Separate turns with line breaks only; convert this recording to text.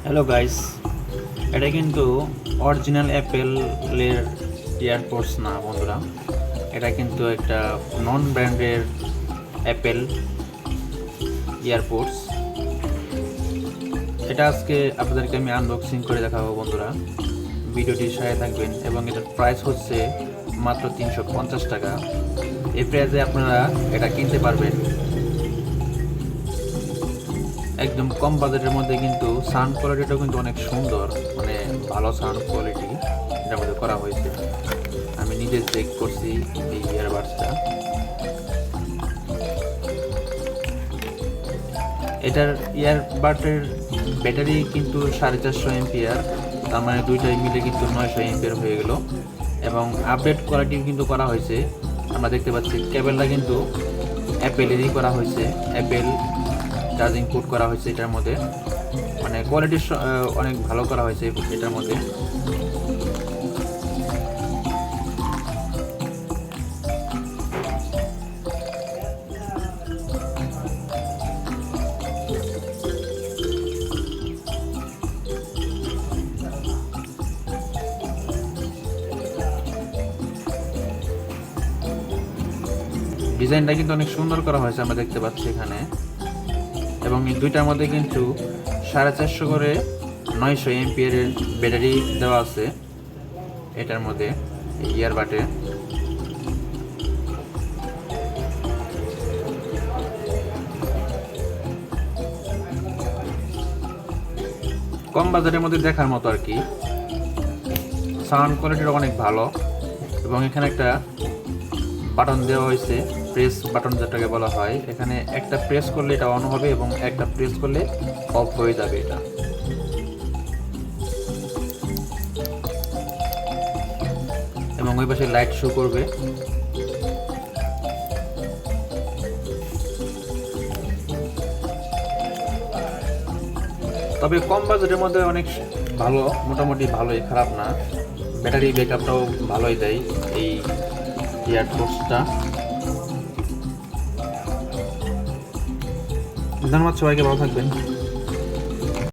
Hello guys, এটা কিন্তু original অ্যাপেলের ইয়ারপডস না বন্ধুরা। এটা কিন্তু একটা নন ব্র্যান্ডের অ্যাপেল ইয়ারপডস। এটা আজকে আপনাদেরকে আমি আনবক্সিং করে দেখাবো বন্ধুরা। ভিডিওটির সাথে থাকবেন এবং এটার প্রাইস হচ্ছে মাত্র 350 টাকা। এই প্রাইসে আপনারা এটা কিনতে পারবেন একদম কম বাজেটের মধ্যে। কিন্তু সাউন্ড কোয়ালিটিটাও কিন্তু অনেক সুন্দর, মানে ভালো সাউন্ড কোয়ালিটি এটার মধ্যে করা হয়েছে। আমি নিজে চেক করছি এই ইয়ারবাডসটা। এটার ইয়ারবাডের ব্যাটারি কিন্তু 450 এমপিআর, তার মানে দুইটাই মিলে কিন্তু 900 এমপিআর হয়ে গেল। এবং আপডেট কোয়ালিটি কিন্তু করা হয়েছে। আমরা দেখতে পাচ্ছি কেবলটা কিন্তু অ্যাপেলেরই করা হয়েছে, অ্যাপেল চার্জিং পোর্ট করা হয়েছে এটার মধ্যে, মানে কোয়ালিটি অনেক ভালো করা হয়েছে এটার মধ্যে। ডিজাইনটা কিন্তু অনেক সুন্দর করা হয়েছে আমরা দেখতে পাচ্ছি এখানে। এবং এই দুইটার মধ্যে কিন্তু 450 করে 900 এমপিআরের ব্যাটারি দেওয়া আছে এটার মধ্যে, ইয়ারবাডে। কম বাজারের মধ্যে দেখার মতো আর কি। সাউন্ড কোয়ালিটিটা অনেক ভালো। এবং এখানে একটা বাটন দেওয়া হয়েছে, প্রেস বাটন যেটাকে বলা হয়। এখানে একটা প্রেস করলে এটা অন হবে এবং একটা প্রেস করলে অফ হয়ে যাবে এটা। এবং ওই পাশে লাইট শো করবে। তবে কম বাজেটের মধ্যে অনেক ভালো, মোটামুটি ভালোই, খারাপ না। ব্যাটারি ব্যাকআপটাও ভালোই দেয় এই ইয়ারপডসটা। ধন্যবাদ সবাইকে, ভালো থাকবেন।